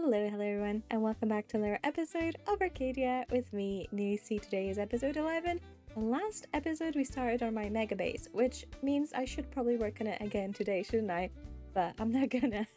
Hello everyone, and welcome back to another episode of Arcadia with me, Nisi. Today is episode 11. The last episode we started on my mega base, which means I should probably work on it again today, shouldn't I? But I'm not gonna.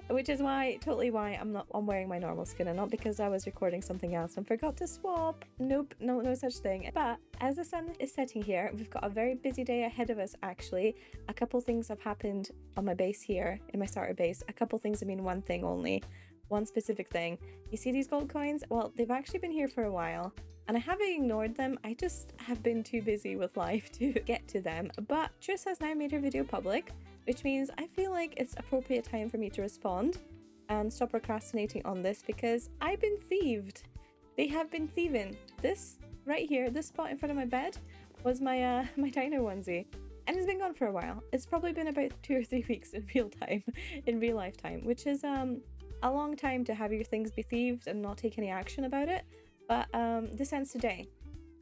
Which is totally why I'm wearing my normal skin, and not because I was recording something else and forgot to swap. Nope, no such thing. But as the sun is setting here, we've got a very busy day ahead of us actually. A couple things have happened on my base here, in my starter base. A couple things, I mean one thing only. One specific thing. You see these gold coins? Well, they've actually been here for a while, and I haven't ignored them. I just have been too busy with life to get to them. But Tris has now made her video public, which means I feel like it's appropriate time for me to respond and stop procrastinating on this, because I've been thieved. They have been thieving. This right here, this spot in front of my bed, was my my dino onesie, and it's been gone for a while. It's probably been about 2 or 3 weeks in real time, in real life time, which is a long time to have your things be thieved and not take any action about it. But this ends today,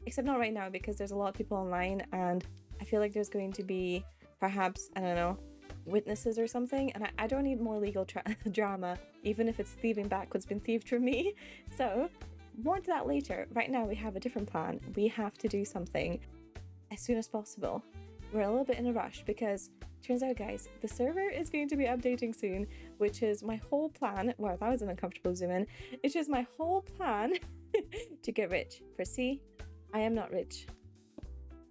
except not right now, because there's a lot of people online, and I feel like there's going to be perhaps, I don't know, witnesses or something, and I don't need more legal drama, even if it's thieving back what's been thieved from me. So more to that later. Right now we have a different plan. We have to do something as soon as possible. We're a little bit in a rush because turns out, guys, the server is going to be updating soon, which is my whole plan. Wow, that was an uncomfortable zoom in. It's just my whole plan to get rich. For see, I am not rich.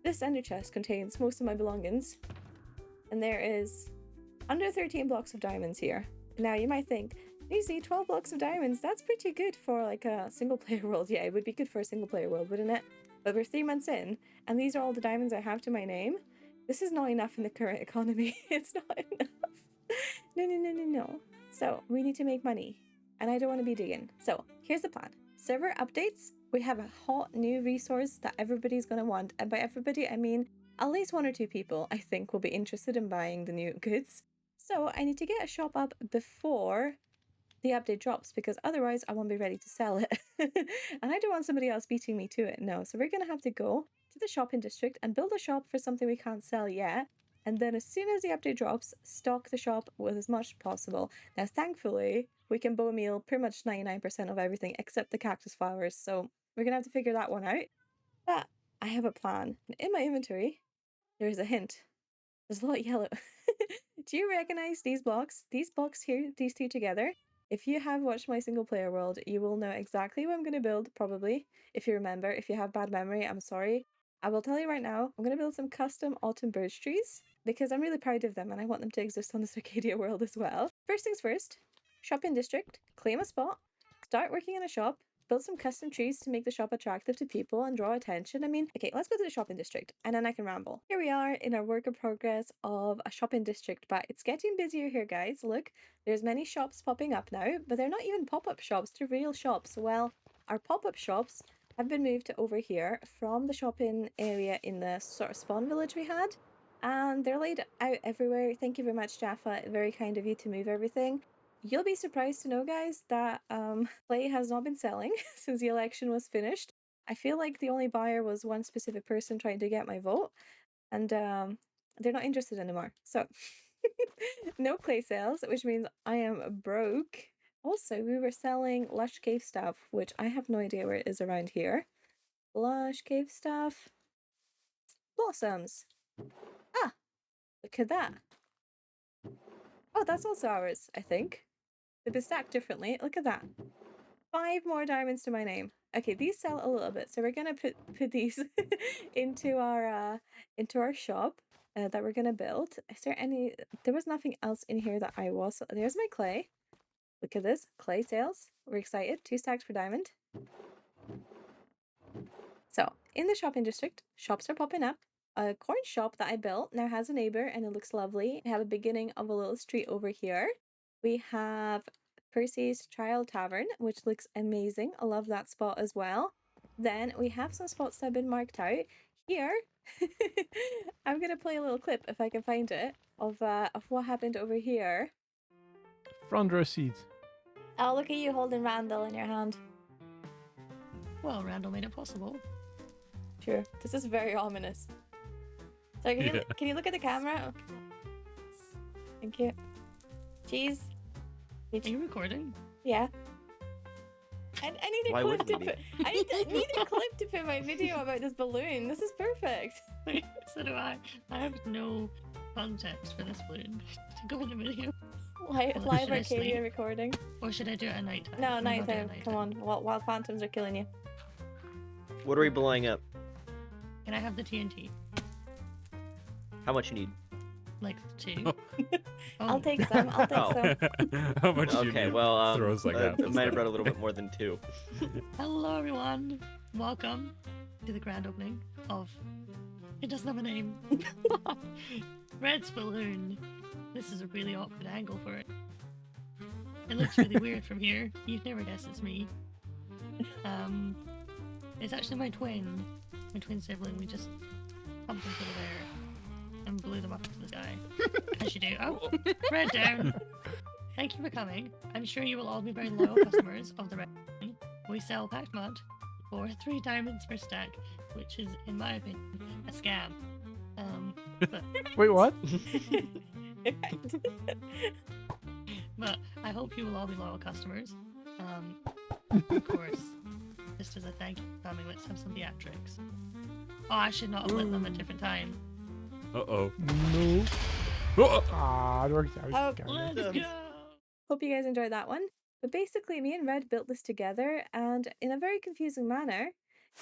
This ender chest contains most of my belongings, and there is under 13 blocks of diamonds here. Now you might think, easy, 12 blocks of diamonds, that's pretty good for like a single player world. Yeah, it would be good for a single player world, wouldn't it? But we're 3 months in, and these are all the diamonds I have to my name. This is not enough in the current economy. It's not enough. No. So we need to make money, and I don't want to be digging. So here's the plan. Server updates. We have a hot new resource that everybody's going to want. And by everybody, I mean at least 1 or 2 people I think will be interested in buying the new goods. So I need to get a shop up before the update drops, because otherwise I won't be ready to sell it. And I don't want somebody else beating me to it. No, so we're going to have to go to the shopping district and build a shop for something we can't sell yet. And then as soon as the update drops, stock the shop with as much as possible. Now, thankfully, we can bow meal pretty much 99% of everything except the cactus flowers. So we're going to have to figure that one out. But I have a plan. In my inventory, there's a hint. There's a lot of yellow. Do you recognize these blocks? These blocks here, these 2 together? If you have watched my single player world, you will know exactly what I'm going to build, probably. If you remember, if you have bad memory, I'm sorry. I will tell you right now, I'm going to build some custom autumn birch trees, because I'm really proud of them and I want them to exist on this Arcadia world as well. First things first, shopping district, claim a spot, start working in a shop, build some custom trees to make the shop attractive to people and draw attention. I mean, okay, let's go to the shopping district and then I can ramble. Here we are in our work in progress of a shopping district, but it's getting busier here, guys. Look, there's many shops popping up now, but they're not even pop-up shops, they're real shops. Well, our pop-up shops have been moved to over here from the shopping area in the sort of spawn village we had, and they're laid out everywhere. Thank you very much, Jaffa. Very kind of you to move everything. You'll be surprised to know, guys, that clay has not been selling since the election was finished. I feel like the only buyer was one specific person trying to get my vote, and they're not interested anymore. So no clay sales, which means I am broke. Also, we were selling lush cave stuff, which I have no idea where it is around here. Lush cave stuff. Blossoms. Ah, look at that. Oh, that's also ours, I think. They've been stacked differently. Look at that. 5 more diamonds to my name. Okay, these sell a little bit, so we're gonna put these into our shop that we're gonna build. Is there any? There was nothing else in here that I was. There's my clay. Look at this, clay sales. We're excited. 2 stacks per diamond. So in the shopping district, shops are popping up. A corn shop that I built now has a neighbor and it looks lovely. I have a beginning of a little street over here. We have Percy's Trial Tavern, which looks amazing. I love that spot as well. Then we have some spots that have been marked out. Here, I'm going to play a little clip, if I can find it, of what happened over here. Front row seat. Oh, look at you holding Randall in your hand. Well, Randall made it possible. Sure. This is very ominous. Sorry, can you look at the camera? Thank you. Cheese. Are you recording? Yeah. I need a Why clip wouldn't to he be? put. I need a clip to put my video about this balloon. This is perfect. So do I. I have no context for this balloon to go in the video. Live Well, live should I Arcadia sleep? recording. Or should I do it at night time? No, Maybe I'll do it nighttime. at night Come on. While phantoms are killing you. What are we blowing up? Can I have the TNT? How much you need? Like 2? I'll take some. I'll take Oh. some. How much do you Okay, need? well, Throws like that. I might have brought a little bit more than 2. Hello everyone! Welcome to the grand opening of... It doesn't have a name. Red's balloon. This is a really awkward angle for it. It looks really weird from here. You'd never guess it's me. It's actually my twin sibling. We just pumped into the air and blew them up into the sky. As you do. Oh, Red down. Thank you for coming. I'm sure you will all be very loyal customers of the Red. We sell packed mud for 3 diamonds per stack, which is, in my opinion, a scam. But Wait, what? But I hope you will all be loyal customers. Of course, just as a thank you for coming, let's have some theatrics. Oh, I should not have lit them at a different time. Uh-oh. No. Oh! Ah, it worked out. Oh, Darn it. Let's go! Hope you guys enjoyed that one. But basically, me and Red built this together, and in a very confusing manner,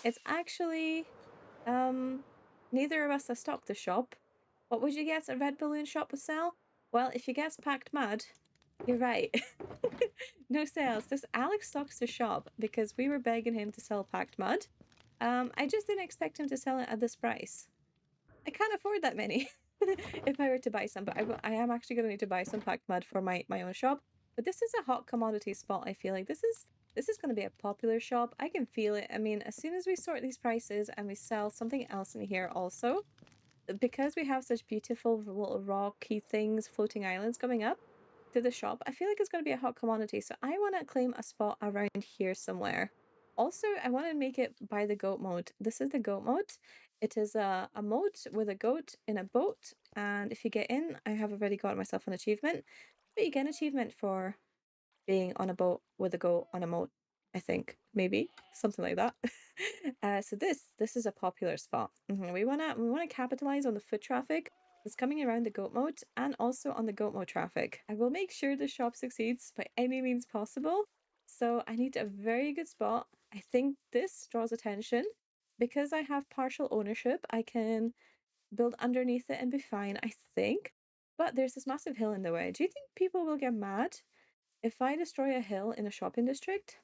it's actually neither of us that stocked the shop. What would you guess a red balloon shop would sell? Well, if you guess packed mud, you're right. No sales. This Alex stocks the shop because we were begging him to sell packed mud. I just didn't expect him to sell it at this price. I can't afford that many if I were to buy some, but I am actually going to need to buy some packed mud for my own shop. But this is a hot commodity spot. I feel like this is going to be a popular shop. I can feel it. I mean, as soon as we sort these prices and we sell something else in here also, because we have such beautiful little rocky things, floating islands coming up to the shop, I feel like it's going to be a hot commodity. So I want to claim a spot around here somewhere. Also, I want to make it by the goat mode. This is the goat mode. It is a mode with a goat in a boat. And if you get in, I have already got myself an achievement. But you get an achievement for being on a boat with a goat on a moat, I think. Maybe. Something like that. So this is a popular spot. We wanna capitalize on the foot traffic that's coming around the goat mode and also on the goat mode traffic. I will make sure the shop succeeds by any means possible. So I need a very good spot. I think this draws attention. Because I have partial ownership, I can build underneath it and be fine, I think. But there's this massive hill in the way. Do you think people will get mad if I destroy a hill in a shopping district?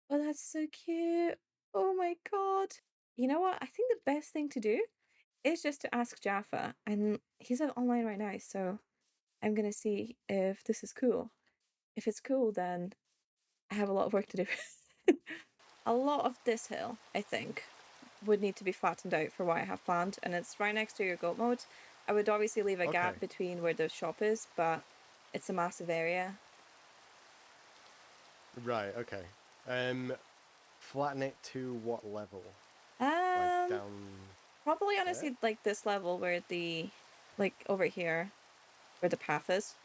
Oh, that's so cute. Oh my god. You know what? I think the best thing to do is just to ask Jaffa. And he's online right now, so I'm gonna see if this is cool. If it's cool, then I have a lot of work to do. A lot of this hill, I think, would need to be flattened out for what I have planned, and it's right next to your goat mode. I would obviously leave a gap between where the shop is, but it's a massive area. Right, okay. Flatten it to what level? Like down... Probably honestly like this level where the, like over here, where the path is.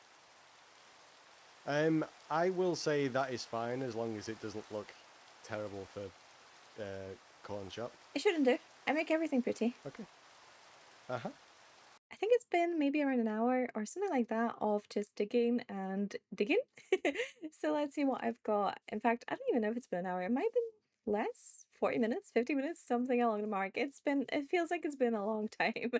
I will say that is fine as long as it doesn't look terrible for corn shop. It shouldn't do. I make everything pretty. Okay. Uh-huh. I think it's been maybe around an hour or something like that of just digging and digging. So let's see what I've got. In fact, I don't even know if it's been an hour. It might have been less, 40 minutes, 50 minutes, something along the mark. It feels like it's been a long time.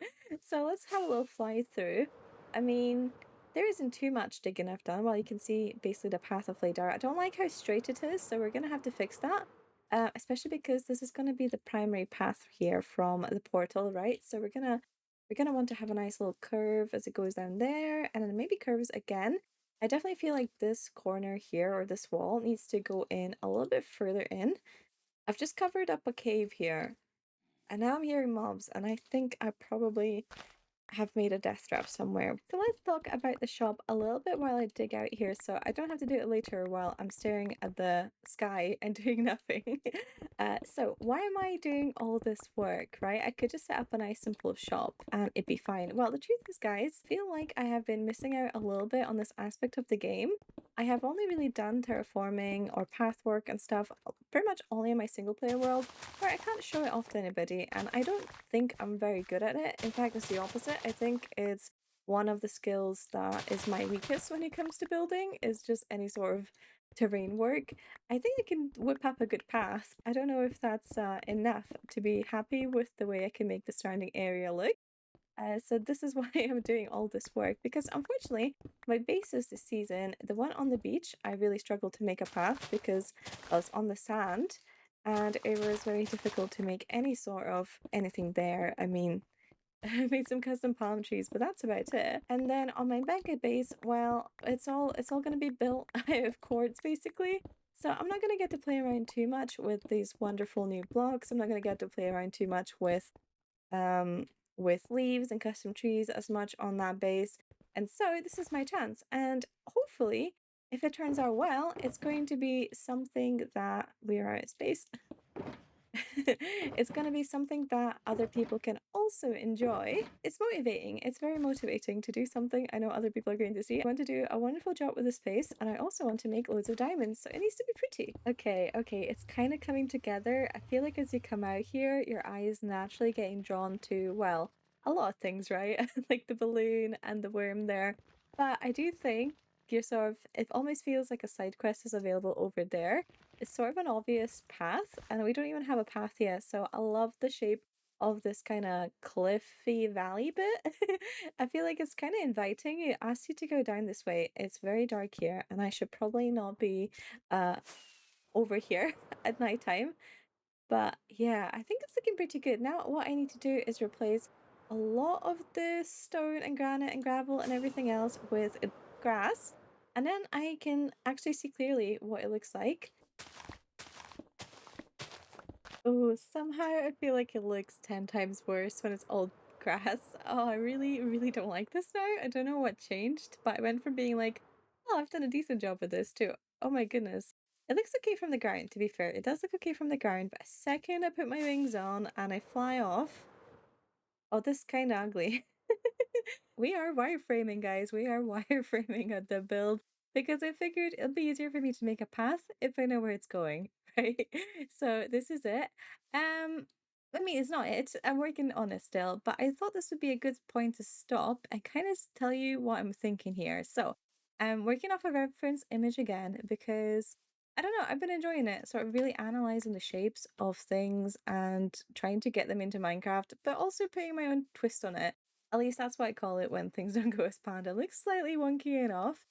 So let's have a little fly through. I mean, there isn't too much digging I've done. Well, you can see basically the path of laid out. I don't like how straight it is, so we're going to have to fix that. Especially because this is going to be the primary path here from the portal, right? So we're gonna want to have a nice little curve as it goes down there, and then maybe curves again. I definitely feel like this corner here, or this wall, needs to go in a little bit further in. I've just covered up a cave here, and now I'm hearing mobs, and I think I probably have made a death trap somewhere. So let's talk about the shop a little bit while I dig out here, so I don't have to do it later while I'm staring at the sky and doing nothing. So why am I doing all this work, right? I could just set up a nice simple shop and it'd be fine. Well, the truth is, guys, I feel like I have been missing out a little bit on this aspect of the game I have only really done terraforming or path work and stuff pretty much only in my single player world, where I can't show it off to anybody, and I don't think I'm very good at it. In fact, it's the opposite. I think it's one of the skills that is my weakest when it comes to building, is just any sort of terrain work. I think I can whip up a good path. I don't know if that's enough to be happy with the way I can make the surrounding area look. So this is why I'm doing all this work, because unfortunately my bases this season, the one on the beach, I really struggled to make a path because I was on the sand and it was very difficult to make any sort of anything there. I mean, I made some custom palm trees, but that's about it. And then on my mega base, well, it's all gonna be built out of quartz basically. So I'm not gonna get to play around too much with these wonderful new blocks. I'm not gonna get to play around too much with leaves and custom trees as much on that base. And so this is my chance. And hopefully, if it turns out well, it's going to be something that we are out of space. It's going to be something that other people can also enjoy. It's motivating. It's very motivating to do something I know other people are going to see. I want to do a wonderful job with the space, and I also want to make loads of diamonds, so it needs to be pretty. Okay, it's kind of coming together. I feel like as you come out here, your eye is naturally getting drawn to, well, a lot of things, right? Like the balloon and the worm there. But I do think you're sort of, it almost feels like a side quest is available over there. It's sort of an obvious path, and we don't even have a path yet, so I love the shape of this kind of cliffy valley bit. I feel like it's kind of inviting. It asks you to go down this way. It's very dark here, and I should probably not be over here at nighttime. But yeah, I think it's looking pretty good. Now what I need to do is replace a lot of the stone and granite and gravel and everything else with grass, and then I can actually see clearly what it looks like. Oh, somehow I feel like it looks 10 times worse when it's all grass. Oh, I really, really don't like this now. I don't know what changed, but I went from being like, oh, I've done a decent job with this to, oh my goodness. It looks okay from the ground, to be fair. It does look okay from the ground, but a second I put my wings on and I fly off. Oh, this is kind of ugly. We are wireframing, guys. We are wireframing at the build because I figured it'll be easier for me to make a path if I know where it's going, right? So this is it. I mean, it's not it. I'm working on it still, but I thought this would be a good point to stop and kind of tell you what I'm thinking here. So I'm working off a reference image again because I don't know, I've been enjoying it, sort of really analyzing the shapes of things and trying to get them into Minecraft, but also putting my own twist on it. At least that's what I call it when things don't go as planned. It looks slightly wonky and off.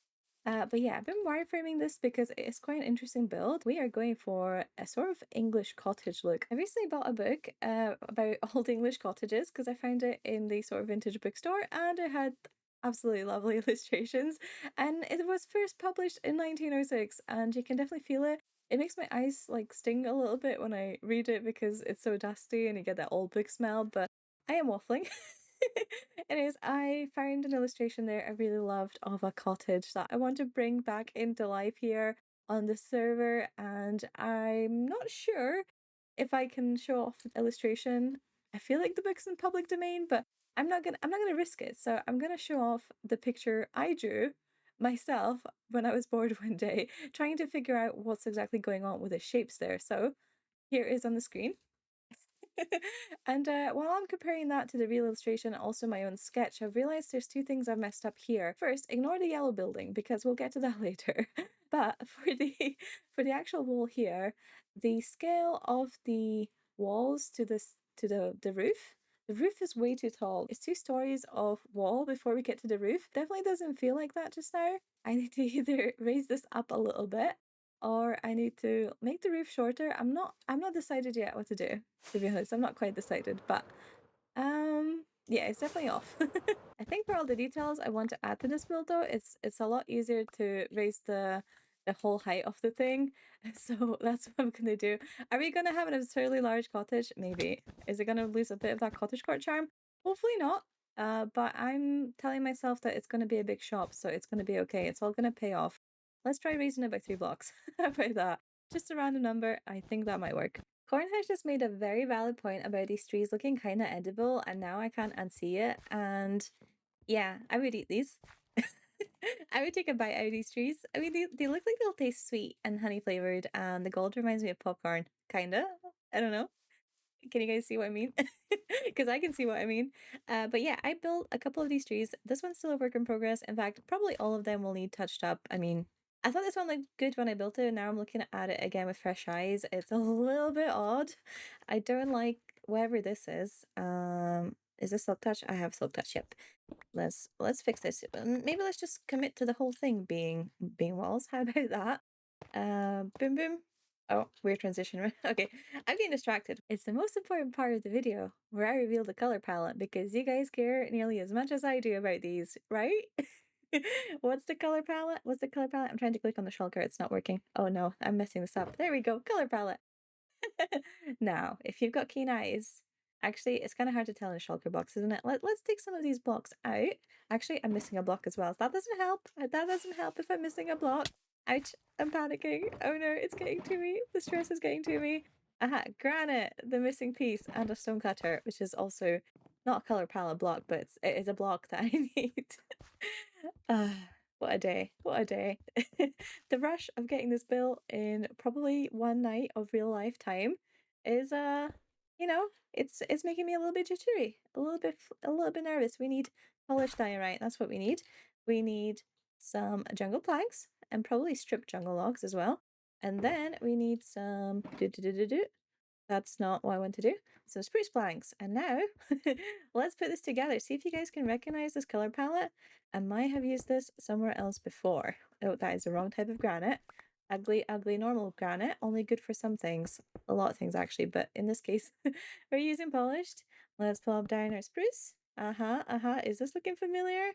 But yeah, I've been wireframing this because it is quite an interesting build. We are going for a sort of English cottage look. I recently bought a book about old English cottages because I found it in the sort of vintage bookstore and it had absolutely lovely illustrations. And it was first published in 1906 and you can definitely feel it. It makes my eyes like sting a little bit when I read it because it's so dusty and you get that old book smell, but I am waffling. Anyways, I found an illustration there I really loved of a cottage that I want to bring back into life here on the server, and I'm not sure if I can show off the illustration. I feel like the book's in public domain, but I'm not gonna risk it. So I'm gonna show off the picture I drew myself when I was bored one day, trying to figure out what's exactly going on with the shapes there. So here it is on the screen. And while I'm comparing that to the real illustration and also my own sketch, I've realized there's two things I've messed up here. First, ignore the yellow building because we'll get to that later. But for the actual wall here, the scale of the walls to the roof. The roof is way too tall. It's 2 stories of wall before we get to the roof. Definitely doesn't feel like that just now. I need to either raise this up a little bit or I need to make the roof shorter. I'm not decided yet what to do, to be honest. I'm not quite decided, but yeah, it's definitely off. I think for all the details I want to add to this build though, it's a lot easier to raise the whole height of the thing. So that's what I'm gonna do. Are we gonna have an absurdly large cottage? Maybe. Is it gonna lose a bit of that cottagecore charm? Hopefully not. But I'm telling myself that it's gonna be a big shop, so it's gonna be okay. It's all gonna pay off. Let's try raising it by 3 blocks. How about that? Just a random number. I think that might work. Cornhash just made a very valid point about these trees looking kind of edible, and now I can't unsee it. And yeah, I would eat these. I would take a bite out of these trees. I mean, they look like they'll taste sweet and honey flavored, and the gold reminds me of popcorn, kinda. I don't know. Can you guys see what I mean? Because I can see what I mean. But yeah, I built a couple of these trees. This one's still a work in progress. In fact, probably all of them will need touched up. I mean, I thought this one looked good when I built it, and now I'm looking at it again with fresh eyes. It's a little bit odd. I don't like whatever this is this silk touch? I have silk touch, yep. Let's fix this. Maybe let's just commit to the whole thing being walls. How about that? Boom boom. Oh, weird transition. Okay, I'm getting distracted. It's the most important part of the video where I reveal the color palette because you guys care nearly as much as I do about these, right? What's the color palette? What's the color palette? I'm trying to click on the shulker. It's not working. Oh no, I'm messing this up. There we go. Color palette. Now, if you've got keen eyes, actually, it's kind of hard to tell in a shulker box, isn't it? Let's take some of these blocks out. Actually, I'm missing a block as well. That doesn't help. That doesn't help if I'm missing a block. Ouch, I'm panicking. Oh no, it's getting to me. The stress is getting to me. Aha, granite, the missing piece, and a stone cutter, which is also not a color palette block, but it is a block that I need. What a day. What a day. The rush of getting this built in probably one night of real life time is you know, it's making me a little bit jittery, a little bit nervous. We need polished diorite. That's what we need. We need some jungle planks and probably stripped jungle logs as well. And then we need some that's not what I want to do. Some spruce planks. And now let's put this together. See if you guys can recognize this color palette. I might have used this somewhere else before. Oh, that is the wrong type of granite. Ugly, ugly, normal granite. Only good for some things. A lot of things actually, but in this case, we're using polished. Let's pull up down our spruce. Is this looking familiar?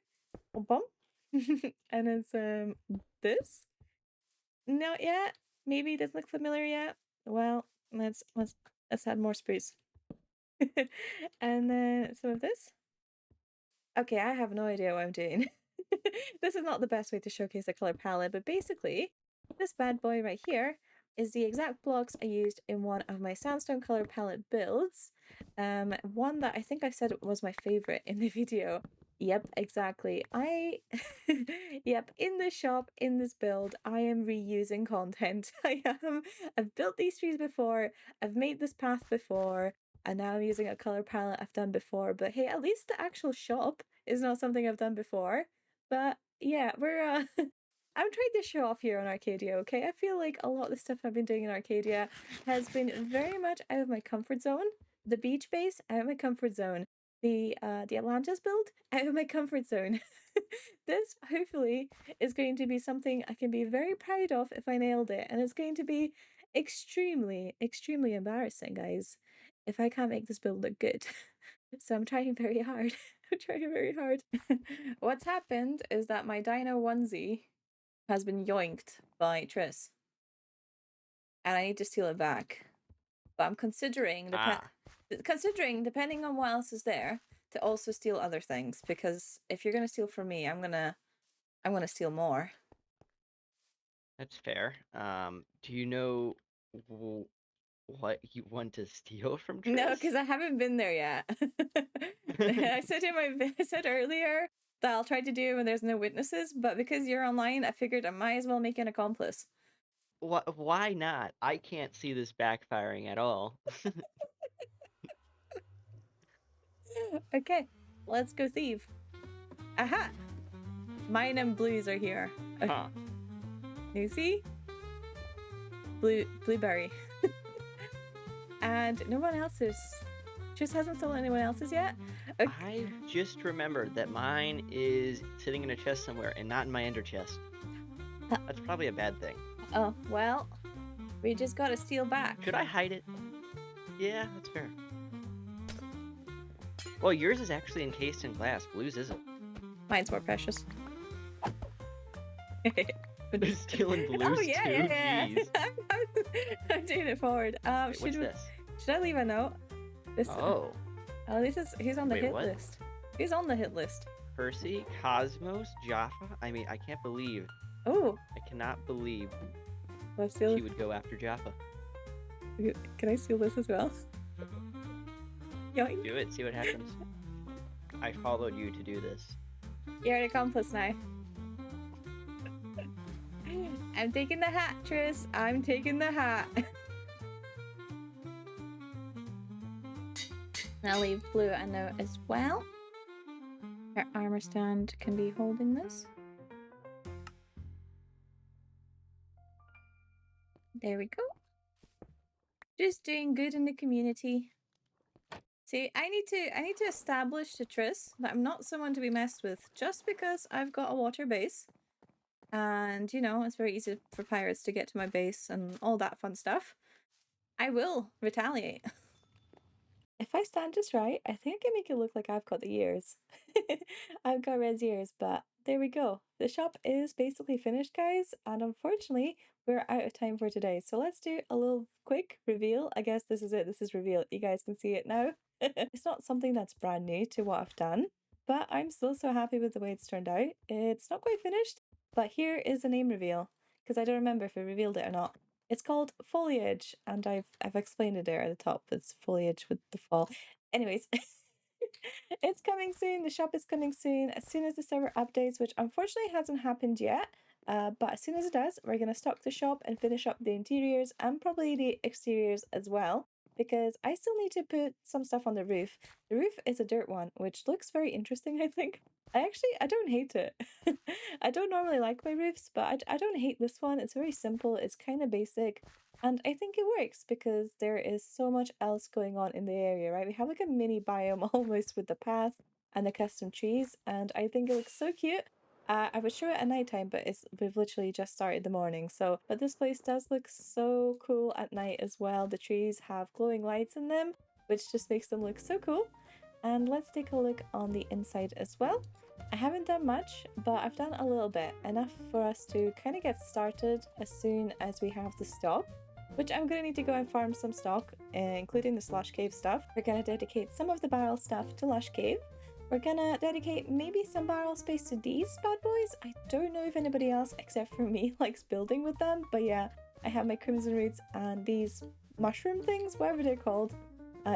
Bum. And it's this. Not yet. Maybe it doesn't look familiar yet. Well, let's add more spruce. And then some of this. Okay, I have no idea what I'm doing. This is not the best way to showcase the color palette, but basically, this bad boy right here is the exact blocks I used in one of my sandstone color palette builds. One that I think I said was my favorite in the video. Yep, exactly. Yep, in this shop, in this build, I am reusing content. I've built these trees before, I've made this path before, and now I'm using a color palette I've done before. But hey, at least the actual shop is not something I've done before. But yeah, we're I'm trying to show off here on Arcadia, okay? I feel like a lot of the stuff I've been doing in Arcadia has been very much out of my comfort zone. The beach base, out of my comfort zone. The Atlantis build, out of my comfort zone. This, hopefully, is going to be something I can be very proud of if I nailed it. And it's going to be extremely, extremely embarrassing, guys, if I can't make this build look good. So I'm trying very hard. I'm trying very hard. What's happened is that my dino onesie has been yoinked by Triss. And I need to steal it back. But I'm considering, depending on what else is there, to also steal other things. Because if you're gonna steal from me, I'm gonna steal more. That's fair. Do you know what you want to steal from Triss? No, because I haven't been there yet. I said earlier that I'll try to do when there's no witnesses, but because you're online, I figured I might as well make an accomplice. Why not? I can't see this backfiring at all. Okay, let's go thieve. Aha! Mine and blues are here. Huh. You see? Blueberry. And no one else's. Just hasn't stolen anyone else's yet? Okay. I just remembered that mine is sitting in a chest somewhere and not in my ender chest. That's probably a bad thing. Oh, well, we just gotta steal back. Should I hide it? Yeah, that's fair. Well, yours is actually encased in glass. Blue's isn't. Mine's more precious. Stealing blues Oh, yeah, too? yeah. Jeez. I'm doing it forward. Wait, what's this? Should I leave a note? Oh. Oh, he's on the Wait, hit what? list. He's on the hit list. Percy, Cosmos, Jaffa. I mean, I can't believe. Oh, I cannot believe let's steal. she would go after Jaffa. Can I steal this as well? Yoink. Do it, see what happens. I followed you to do this. You're an accomplice now. I'm taking the hat, Tris. I'm taking the hat. And I'll leave Blue a note as well. Our armor stand can be holding this. There we go. Just doing good in the community. See, I need to establish to Tris that I'm not someone to be messed with just because I've got a water base. And, you know, it's very easy for pirates to get to my base and all that fun stuff. I will retaliate. If I stand just right, I think I can make it look like I've got the ears. I've got Red's ears, but there we go. The shop is basically finished, guys, and unfortunately, we're out of time for today. So let's do a little quick reveal. I guess this is it. This is reveal. You guys can see it now. It's not something that's brand new to what I've done, but I'm still so happy with the way it's turned out. It's not quite finished, but here is a name reveal, because I don't remember if we revealed it or not. It's called Foliage, and I've explained it there at the top. It's foliage with the fall. Anyways, it's coming soon. The shop is coming soon as soon as the server updates, which unfortunately hasn't happened yet. But as soon as it does, we're going to stock the shop and finish up the interiors and probably the exteriors as well, because I still need to put some stuff on the roof. The roof is a dirt one, which looks very interesting, I think. I don't hate it. I don't normally like my roofs, but I don't hate this one. It's very simple, it's kind of basic, and I think it works because there is so much else going on in the area, right? We have like a mini biome almost with the path and the custom trees, and I think it looks so cute. I would show it at nighttime, but we've literally just started the morning. So, but this place does look so cool at night as well. The trees have glowing lights in them, which just makes them look so cool. And let's take a look on the inside as well. I haven't done much, but I've done a little bit, enough for us to kind of get started as soon as we have the stock, which I'm going to need to go and farm some stock, including the Slush Cave stuff. We're going to dedicate some of the barrel stuff to Lush Cave. We're going to dedicate maybe some barrel space to these bad boys. I don't know if anybody else except for me likes building with them, but yeah, I have my Crimson Roots and these mushroom things, whatever they're called,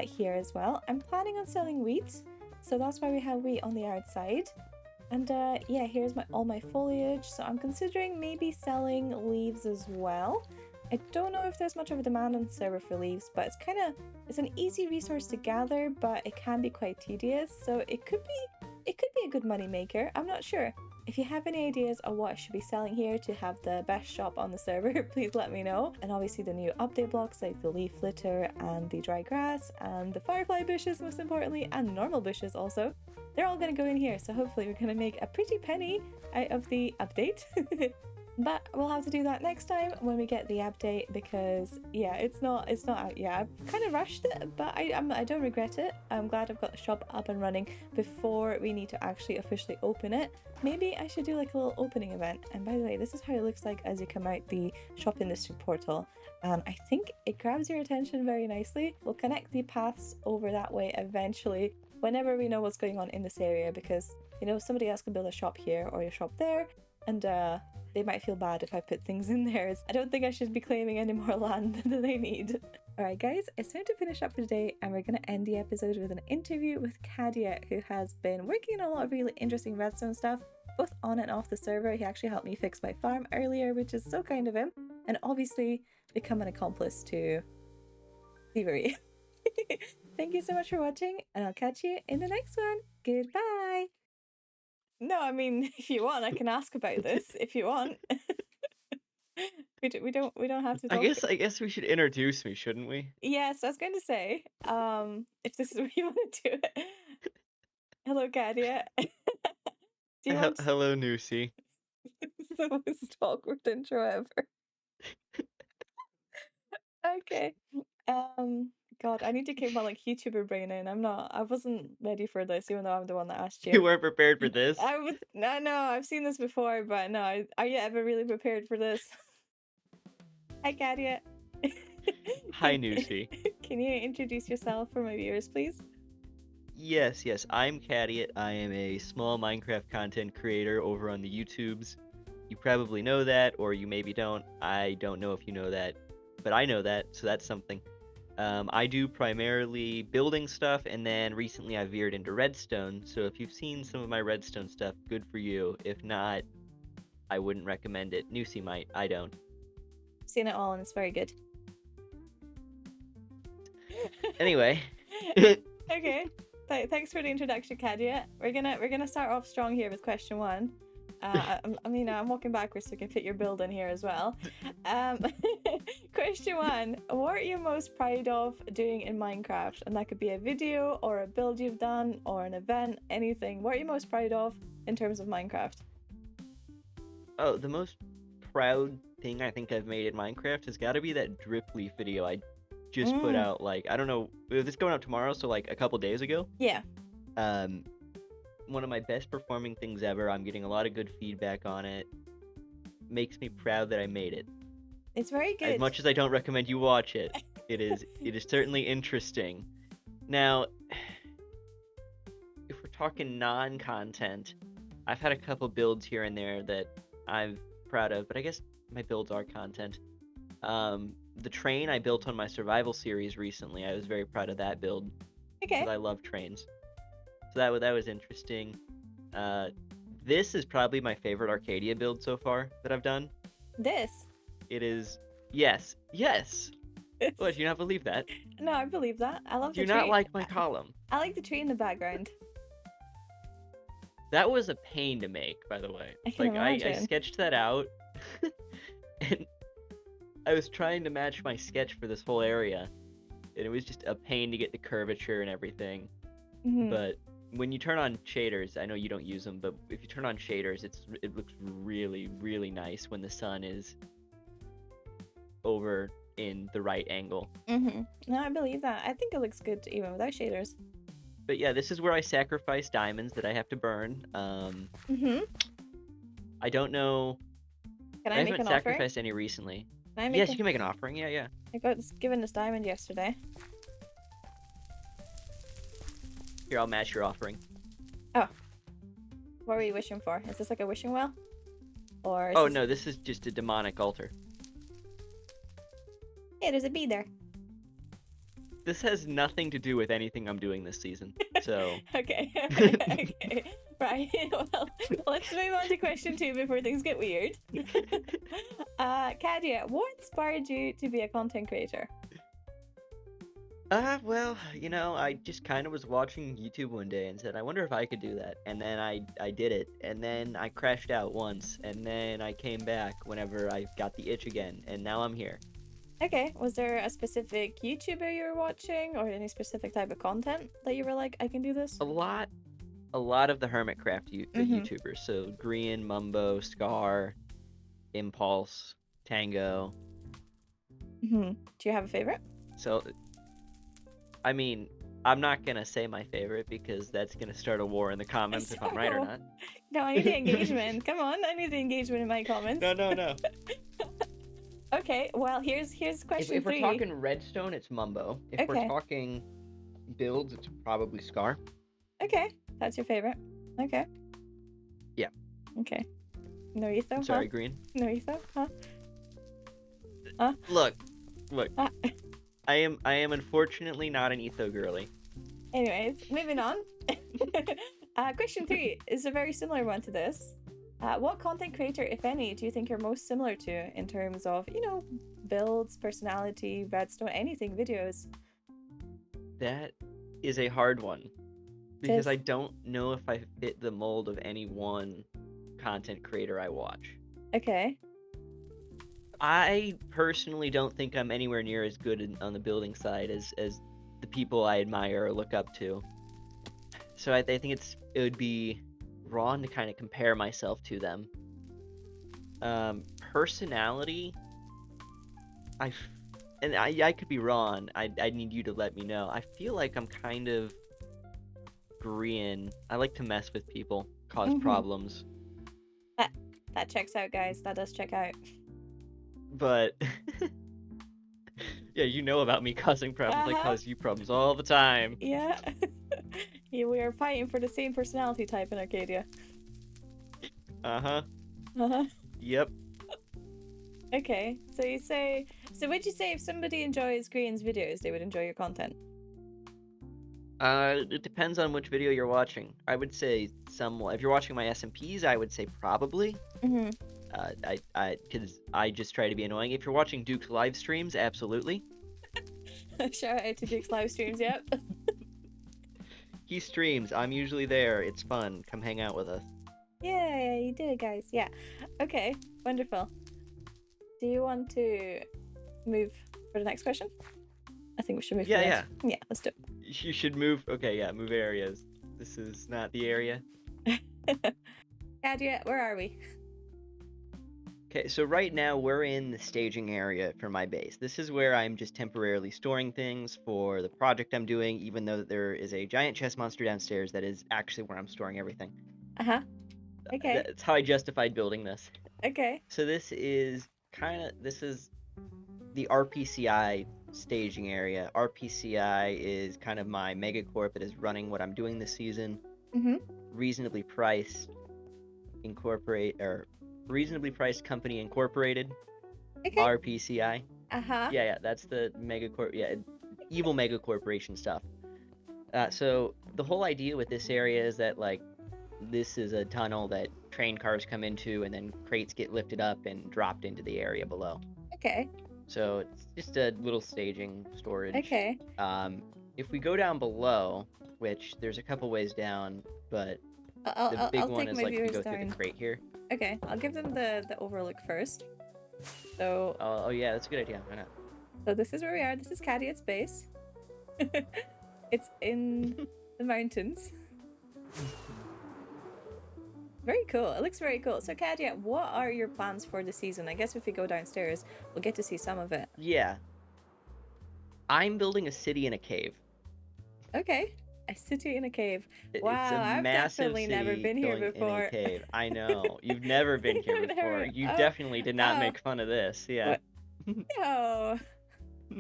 here as well. I'm planning on selling wheat, so that's why we have wheat on the outside. And yeah, here's all my foliage. So I'm considering maybe selling leaves as well. I don't know if there's much of a demand on the server for leaves, but it's an easy resource to gather, but it can be quite tedious. So it could be a good money maker. I'm not sure. If you have any ideas on what I should be selling here to have the best shop on the server, please let me know. And obviously the new update blocks like the leaf litter and the dry grass and the firefly bushes most importantly, and normal bushes also. They're all going to go in here, so hopefully we're going to make a pretty penny out of the update. But we'll have to do that next time when we get the update, because yeah, it's not out yet. I've kind of rushed it, but I don't regret it. I'm glad I've got the shop up and running before we need to actually officially open it. Maybe I should do like a little opening event. And by the way, this is how it looks like as you come out the shop industry portal. And I think it grabs your attention very nicely. We'll connect the paths over that way eventually, whenever we know what's going on in this area, because, you know, somebody else can build a shop here or a shop there, and they might feel bad if I put things in there. I don't think I should be claiming any more land than they need. Alright guys, it's time to finish up for today, and we're going to end the episode with an interview with Cadia, who has been working on a lot of really interesting redstone stuff, both on and off the server. He actually helped me fix my farm earlier, which is so kind of him, and obviously become an accomplice to thievery. Thank you so much for watching, and I'll catch you in the next one. Goodbye! No, I mean, if you want, I can ask about this, if you want. we don't have to talk. I guess we should introduce me, shouldn't we? Yes, I was going to say, if this is where you want to do it. Hello, Cadia. Do you want Hello, Nusi. This is the most awkward intro ever. Okay. God, I need to keep my like YouTuber brain in. I wasn't ready for this, even though I'm the one that asked you. You weren't prepared for this? No, I've seen this before, but no, are you ever really prepared for this? Hi, Cadia. Hi, Nusi. Can you introduce yourself for my viewers, please? Yes, I'm Cadiot. I am a small Minecraft content creator over on the YouTubes. You probably know that, or you maybe don't. I don't know if you know that, but I know that, so that's something. I do primarily building stuff, and then recently I veered into redstone, so if you've seen some of my redstone stuff, good for you. If not, I wouldn't recommend it. Nusi might. I don't. Seen it all and it's very good. Anyway. Okay. Thanks for the introduction, Kadia. We're gonna start off strong here with question 1. I'm walking backwards so we can fit your build in here as well. Question 1: what are you most proud of doing in Minecraft? And that could be a video or a build you've done or an event, anything. What are you most proud of in terms of Minecraft? Oh, the most proud thing I think I've made in Minecraft has got to be that drip leaf video I just put out. Like, I don't know, it's going up tomorrow, so like a couple days ago. Yeah. One of my best performing things ever. I'm getting a lot of good feedback on it. Makes me proud that I made it. It's very good. As much as I don't recommend you watch it, it is certainly interesting. Now, if we're talking non-content, I've had a couple builds here and there that I'm proud of, but I guess my builds are content. The train I built on my survival series recently, I was very proud of that build. Okay. Because I love trains. So that was interesting. This is probably my favorite Arcadia build so far that I've done. This? It is... Yes. What, do you not believe that? No, I believe that. I love Do the you tree. not like my column? I like the tree in the background. That was a pain to make, by the way. I can I imagine. sketched that out, and I was trying to match my sketch for this whole area, and it was just a pain to get the curvature and everything. Mhm. But when you turn on shaders, I know you don't use them, but if you turn on shaders, it looks really, really nice when the sun is over in the right angle. No, I believe that. I think it looks good even without shaders. But yeah, this is where I sacrifice diamonds that I have to burn. I don't know. Can I make haven't an offering? sacrificed any recently. Can I make Yes, a... you can make an offering. Yeah. I got given this diamond yesterday. Here, I'll match your offering. What were you wishing for? Is this like a wishing well? Or is Oh this... no, this is just a demonic altar. Hey, there's a bee there. This has nothing to do with anything I'm doing this season. So Okay. Okay. Right. Well, let's move on to question 2 before things get weird. Kadia, what inspired you to be a content creator? well, I just kind of was watching YouTube one day and said, I wonder if I could do that. And then I did it. And then I crashed out once. And then I came back whenever I got the itch again. And now I'm here. Okay. Was there a specific YouTuber you were watching or any specific type of content that you were like, I can do this? A lot of the Hermitcraft YouTubers. So Green, Mumbo, Scar, Impulse, Tango. Do you have a favorite? So, I mean, I'm not going to say my favorite because that's going to start a war in the comments if I'm right or not. No, I need the engagement. Come on, I need the engagement in my comments. No. Okay, well, here's question If 3. we're talking redstone, it's Mumbo. If Okay. we're talking builds, it's probably Scar. Okay, that's your favorite. Okay. Yeah. Okay. No etho, I'm sorry, huh? Green. No etho, huh? Look. Ah. I am unfortunately not an etho girly. Anyways, moving on. Question 3 is a very similar one to this. What content creator, if any, do you think you're most similar to in terms of, builds, personality, redstone, anything, videos? That is a hard one. Because Tis. I don't know if I fit the mold of any one content creator I watch. Okay. I personally don't think I'm anywhere near as good on the building side as the people I admire or look up to. So I think it would be wrong to kind of compare myself to them. Personality, I could be wrong. I need you to let me know. I feel like I'm kind of Korean. I like to mess with people, cause problems. That checks out, guys. That does check out. But yeah, you know about me causing problems. I cause you problems all the time. Yeah. Yeah, we are fighting for the same personality type in Arcadia. Uh-huh. Uh-huh. Yep. Okay, so would you say if somebody enjoys Green's videos, they would enjoy your content? It depends on which video you're watching. I would say somewhat. If you're watching my SMPs, I would say probably. Because I just try to be annoying. If you're watching Duke's live streams, absolutely. Shout out to Duke's live streams, yep. He streams. I'm usually there. It's fun. Come hang out with us. Yeah, you did it, guys. Yeah. Okay, wonderful. Do you want to move for the next question? I think we should move. Yeah, for the yeah. next... Yeah, let's do You should move. Okay, yeah, move areas. This is not the area. it. Arcadia, where are we? Okay, so right now we're in the staging area for my base. This is where I'm just temporarily storing things for the project I'm doing, even though there is a giant chest monster downstairs that is actually where I'm storing everything. Uh-huh. Okay. That's how I justified building this. Okay. So this is the RPCI staging area. RPCI is kind of my megacorp that is running what I'm doing this season. Mm-hmm. Reasonably priced reasonably priced company incorporated. Okay. RPCI. Uh-huh. Yeah, that's the megacorp. Yeah, evil megacorporation stuff. So the whole idea with this area is that like this is a tunnel that train cars come into, and then crates get lifted up and dropped into the area below. Okay. So it's just a little staging storage. Okay. If we go down below, which there's a couple ways down, but I'll the big I'll one take is my like we viewers go through down. the crate here. Okay, I'll give them the overlook first. So Oh yeah, that's a good idea. Why not? so this is where we are. This is Cadiot's base. It's in the mountains. Very cool. It looks very cool. So Cadia, what are your plans for the season? I guess if we go downstairs, we'll get to see some of it. Yeah. I'm building a city in a cave. Okay. A city in a cave. It's Wow, a I've massive definitely never city been here going before. In a cave. I know. You've never been here I've before. never- You oh, definitely did not oh. make fun of this. Yeah. No.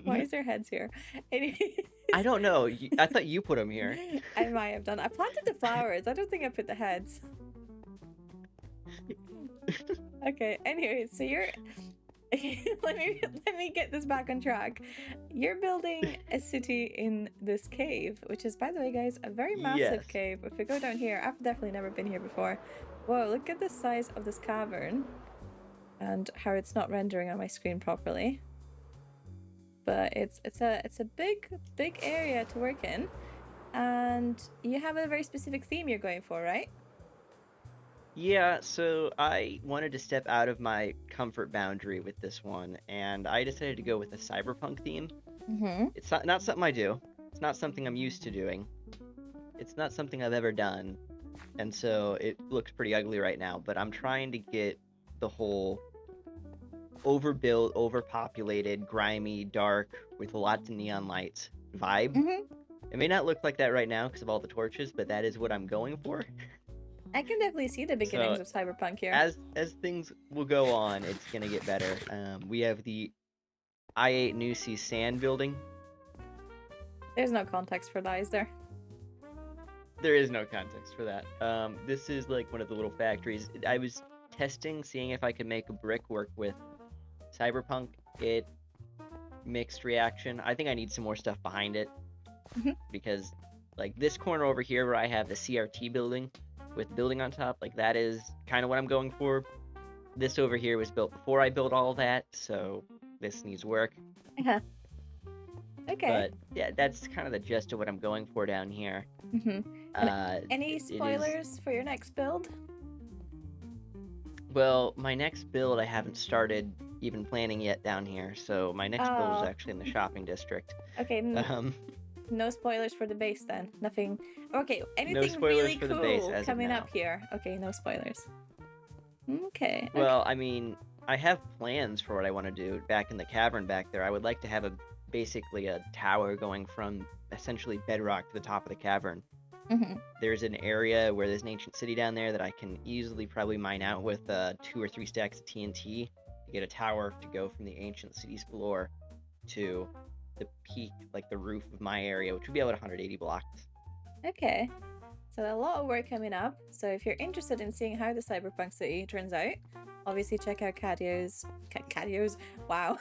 Why is there heads here? Anyways. I don't know. I thought you put them here. I might have done. I planted the flowers. I don't think I put the heads. Okay. Anyway, so you're. let me get this back on track. You're building a city in this cave, which is, by the way, guys, a very massive Yes. cave. If we go down here, I've definitely never been here before. Whoa! Look at the size of this cavern, and how it's not rendering on my screen properly. But it's a big area to work in, and you have a very specific theme you're going for, right? Yeah, so I wanted to step out of my comfort boundary with this one, and I decided to go with a cyberpunk theme. Mm-hmm. It's not something I do. It's not something I'm used to doing. It's not something I've ever done, and so it looks pretty ugly right now, but I'm trying to get the whole overbuilt, overpopulated, grimy, dark, with lots of neon lights vibe. Mm-hmm. It may not look like that right now because of all the torches, but that is what I'm going for. I can definitely see the beginnings of cyberpunk here. As things will go on, it's gonna get better. We have the I8 New Sea Sand building. There's no context for that, is there? There is no context for that. This is like one of the little factories. I was testing, seeing if I could make a brick work with cyberpunk. It mixed reaction. I think I need some more stuff behind it. Mhm. Because like this corner over here where I have the CRT building with building on top, like that is kind of what I'm going for. This over here was built before I built all that, so this needs work. Uh-huh. Okay. But yeah, that's kind of the gist of what I'm going for down here. Mm-hmm. Any it is- spoilers for your next build? Well, my next build I haven't started even planning yet down here, so my next build Oh. is actually in the shopping district. Okay, Um, no spoilers for the base then. Nothing. Okay, anything spoilers really for the cool base as of coming now. up here? Okay, no spoilers. Okay. well, I mean, I have plans for what I want to do back in the cavern back there. I would like to have basically a tower going from essentially bedrock to the top of the cavern. Mm-hmm. There's an area where there's an ancient city down there that I can easily probably mine out with 2 or 3 stacks of TNT to get a tower to go from the ancient city's floor to the peak, like the roof of my area, which would be about 180 blocks. Okay. So a lot of work coming up. So if you're interested in seeing how the cyberpunk city turns out, obviously check out Cadio's. Wow.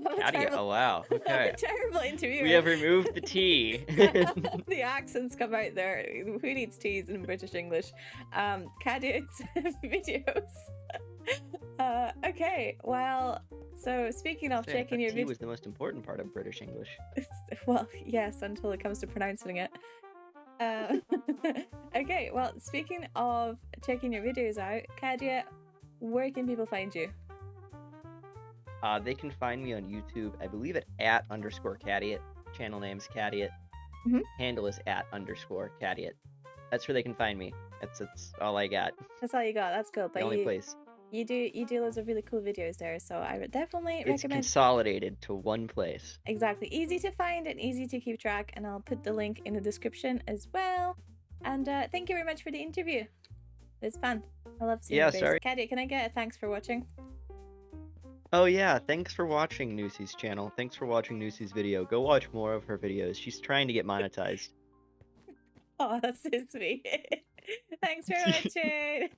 I'm a Cadia, terrible- oh wow, I'm okay. a terrible interviewer. We have removed the T. The accents come out there. Who needs T's in British English? Cadio's videos. Okay, well, so speaking of Say, I checking thought your T videos, was the most important part of British English. well, yes, until it comes to pronouncing it. Uh, okay, well, speaking of checking your videos out, Kadia, where can people find you? They can find me on YouTube, I believe at @_Cadiot. Channel name's Cadiot. Mhm. Handle is @_Cadiot. That's where they can find me. That's all I got. That's all you got. That's cool. The But only place. you do loads of really cool videos there, so I would definitely It's recommend. consolidated to one place. Exactly, easy to find and easy to keep track, and I'll put the link in the description as well. And thank you very much for the interview. It's fun. I love seeing Yeah, your face. sorry. Kadia, can I get a thanks for watching? Oh yeah, thanks for watching Nusi's channel. Thanks for watching Nusi's video. Go watch more of her videos. She's trying to get monetized. Oh, that's so sweet. Thanks for watching.